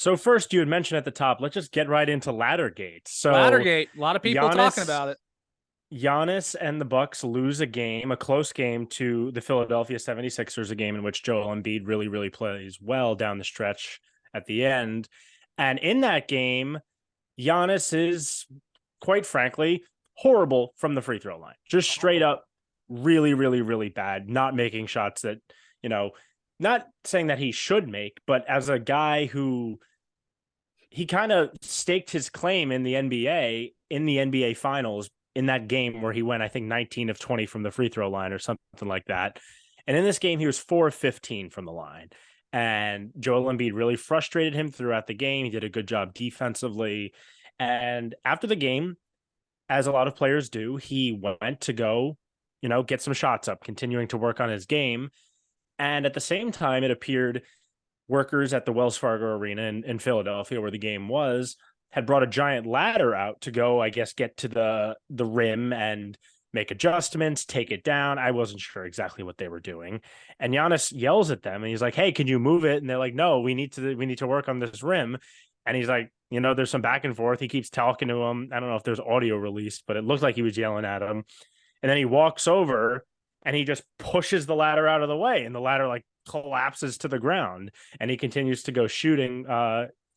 So first, you had mentioned at the top, let's just get right into Laddergate. So Laddergate, a lot of people talking Giannis, about it. Giannis and the Bucks lose a game, a close game to the Philadelphia 76ers, a game in which Joel Embiid really, really plays well down the stretch at the end. And in that game, Giannis is, quite frankly, horrible from the free throw line. Just straight up, really, really, really bad. Not making shots that, you know, not saying that he should make, but as a guy who he kind of staked his claim in the NBA finals in that game where he went, I think, 19 of 20 from the free throw line or something like that. And in this game, he was 4 of 15 from the line. And Joel Embiid really frustrated him throughout the game. He did a good job defensively. And after the game, as a lot of players do, he went to go, get some shots up, continuing to work on his game. And at the same time, it appeared workers at the Wells Fargo Arena in Philadelphia, where the game was, had brought a giant ladder out to go, I guess, get to the rim and make adjustments, take it down. I wasn't sure exactly what they were doing. And Giannis yells at them and he's like, "Hey, can you move it?" And they're like, "No, we need to work on this rim." And he's like, there's some back and forth. He keeps talking to him. I don't know if there's audio released, but it looked like he was yelling at him. And then he walks over and he just pushes the ladder out of the way, and the ladder like collapses to the ground, and he continues to go shooting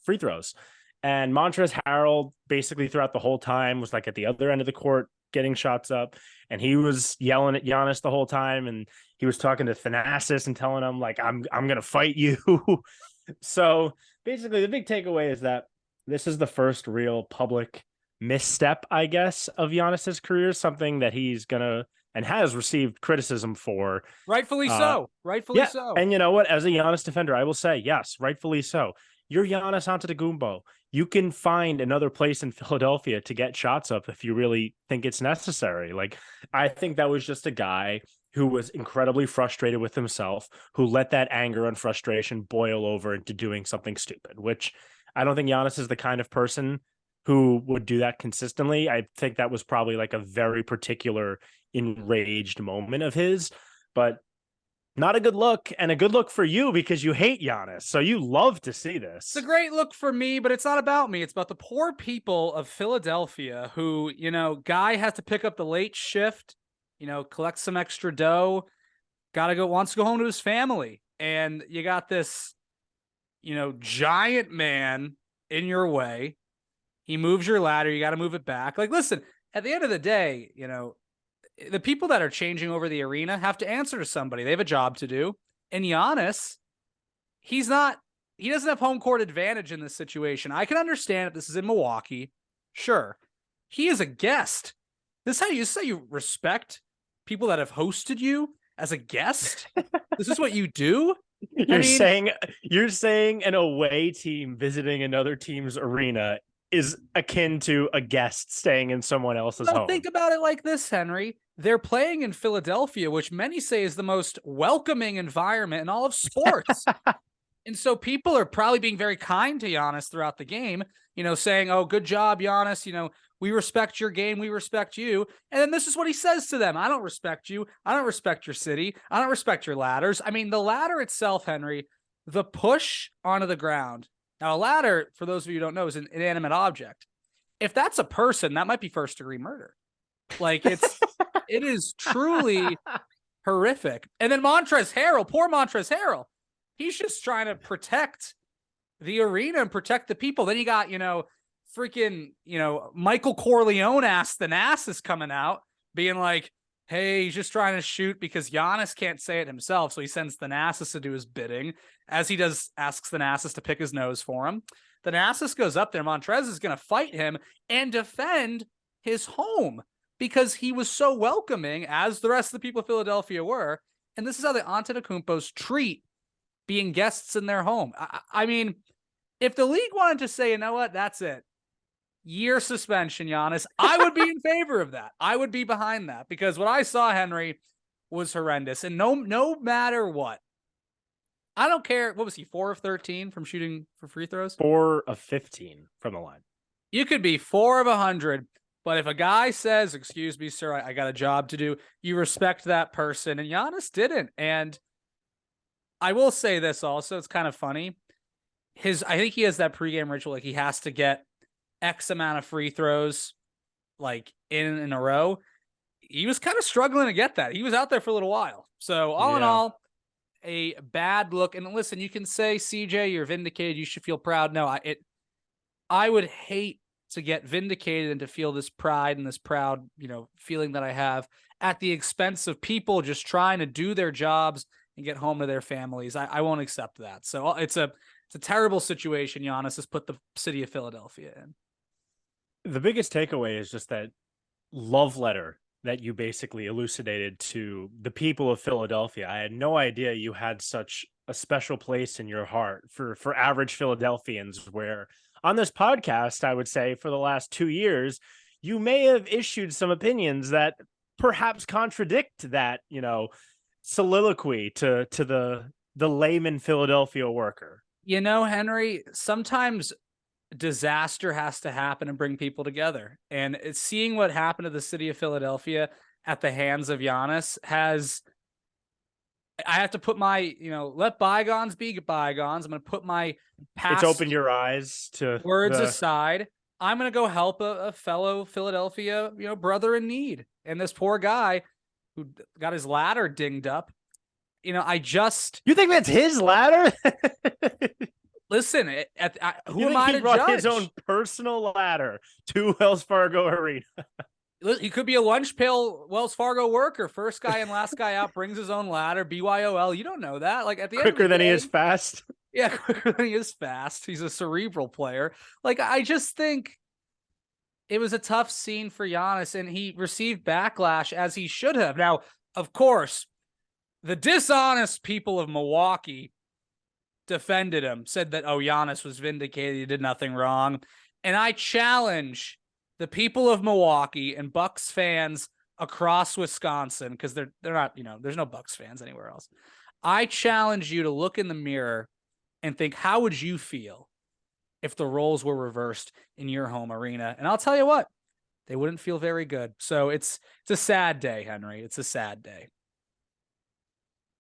free throws. And Montrezl Harrell basically throughout the whole time was like at the other end of the court getting shots up, and he was yelling at Giannis the whole time, and he was talking to Thanasis and telling him like, I'm gonna fight you. So basically the big takeaway is that this is the first real public misstep, I guess, of Giannis's career, something that he's gonna and has received criticism for. Rightfully so. Rightfully Yeah, so. and you know what? As a Giannis defender, I will say, yes, rightfully so. You're Giannis Antetokounmpo. You can find another place in Philadelphia to get shots up if you really think it's necessary. Like, I think that was just a guy who was incredibly frustrated with himself, who let that anger and frustration boil over into doing something stupid, which I don't think Giannis is the kind of person who would do that consistently. I think that was probably like a very particular enraged moment of his, but not a good look, and a good look for you because you hate Giannis. So you love to see this. It's a great look for me, but it's not about me. It's about the poor people of Philadelphia who, guy has to pick up the late shift, collect some extra dough, wants to go home to his family. And you got this, giant man in your way. He moves your ladder. You got to move it back. Like, listen, at the end of the day, the people that are changing over the arena have to answer to somebody. They have a job to do. And Giannis, he doesn't have home court advantage in this situation. I can understand if this is in Milwaukee. Sure. He is a guest. This is how you respect people that have hosted you as a guest. This is what you do. You're saying an away team visiting another team's arena is akin to a guest staying in someone else's home. Think about it like this, Henry. They're playing in Philadelphia, which many say is the most welcoming environment in all of sports. And so people are probably being very kind to Giannis throughout the game, saying, "Oh, good job, Giannis. We respect your game. We respect you." And then this is what he says to them. "I don't respect you. I don't respect your city. I don't respect your ladders." I mean, the ladder itself, Henry, the push onto the ground. Now, a ladder, for those of you who don't know, is an inanimate object. If that's a person, that might be first-degree murder. Like, it is truly horrific. And then poor Montrezl Harrell, he's just trying to protect the arena and protect the people. Then you got, freaking, Michael Corleone-ass Thanasis coming out being like, "Hey, he's just trying to shoot," because Giannis can't say it himself. So he sends Thanasis to do his bidding. As he does, asks Thanasis to pick his nose for him. Thanasis goes up there. Montrez is going to fight him and defend his home because he was so welcoming, as the rest of the people of Philadelphia were. And this is how the Antetokounmpos treat being guests in their home. I mean, if the league wanted to say, "You know what, that's it, year suspension, Giannis," I would be in favor of that. I would be behind that, because what I saw, Henry, was horrendous. And no matter what, I don't care. What was he, 4 of 13 from shooting for free throws? 4 of 15 from the line. You could be 4 of 100, but if a guy says, "Excuse me, sir, I got a job to do," you respect that person. And Giannis didn't. And I will say this also, it's kind of funny. I think he has that pregame ritual. Like he has to get X amount of free throws like in a row. He was kind of struggling to get that. He was out there for a little while. So all in Yeah. all, a bad look. And listen, you can say, CJ, you're vindicated. You should feel proud. No, I would hate to get vindicated and to feel this pride and this proud, feeling that I have at the expense of people just trying to do their jobs and get home to their families. I won't accept that. So it's a terrible situation Giannis has put the city of Philadelphia in. The biggest takeaway is just that love letter that you basically elucidated to the people of Philadelphia. I had no idea you had such a special place in your heart for average Philadelphians, where on this podcast, I would say for the last 2 years, you may have issued some opinions that perhaps contradict that, soliloquy to the layman Philadelphia worker. Henry, sometimes disaster has to happen and bring people together. And it's seeing what happened to the city of Philadelphia at the hands of Giannis I have to put my, let bygones be bygones. I'm going to put my past It's opened your eyes to words aside. I'm going to go help a fellow Philadelphia, brother in need. And this poor guy who got his ladder dinged up, You think that's his ladder? Listen, who am I to brought judge? his own personal ladder to Wells Fargo Arena. He could be a lunch pail Wells Fargo worker. First guy and last guy out brings his own ladder. BYOL. You don't know that. Like at the end Quicker of the than day, he is fast. Yeah, quicker than he is fast. He's a cerebral player. Like I just think it was a tough scene for Giannis, and he received backlash as he should have. Now, of course, the dishonest people of Milwaukee defended him, said that, Giannis was vindicated, he did nothing wrong. And I challenge the people of Milwaukee and Bucks fans across Wisconsin, because they're not, there's no Bucks fans anywhere else. I challenge you to look in the mirror and think, how would you feel if the roles were reversed in your home arena? And I'll tell you what, they wouldn't feel very good. So it's a sad day, Henry. It's a sad day.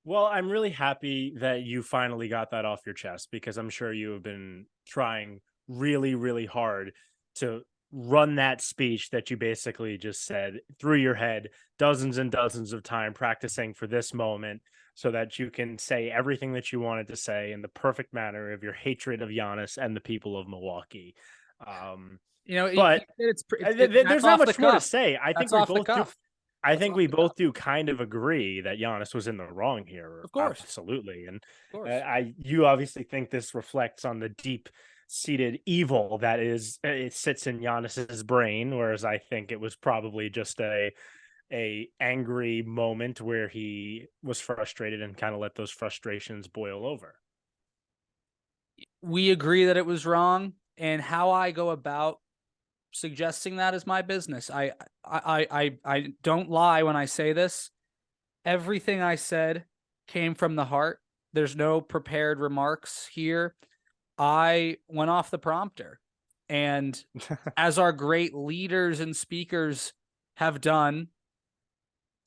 Well, I'm really happy that you finally got that off your chest, because I'm sure you have been trying really, really hard to run that speech that you basically just said through your head dozens and dozens of time, practicing for this moment so that you can say everything that you wanted to say in the perfect manner of your hatred of Giannis and the people of Milwaukee. But there's not much more to say. I think we both do. I think we both do kind of agree that Giannis was in the wrong here. Of course. Absolutely. And you obviously think this reflects on the deep-seated evil that it sits in Giannis's brain, whereas I think it was probably just a angry moment where he was frustrated and kind of let those frustrations boil over. We agree that it was wrong, and how I go about suggesting that is my business. I don't lie when I say this. Everything I said came from the heart. There's no prepared remarks here. I went off the prompter, and as our great leaders and speakers have done,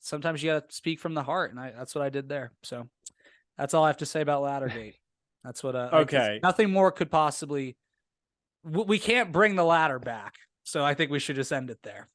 sometimes you got to speak from the heart, and that's what I did there. So that's all I have to say about Laddergate. That's what. Okay. Nothing more could possibly. We can't bring the ladder back. So I think we should just end it there.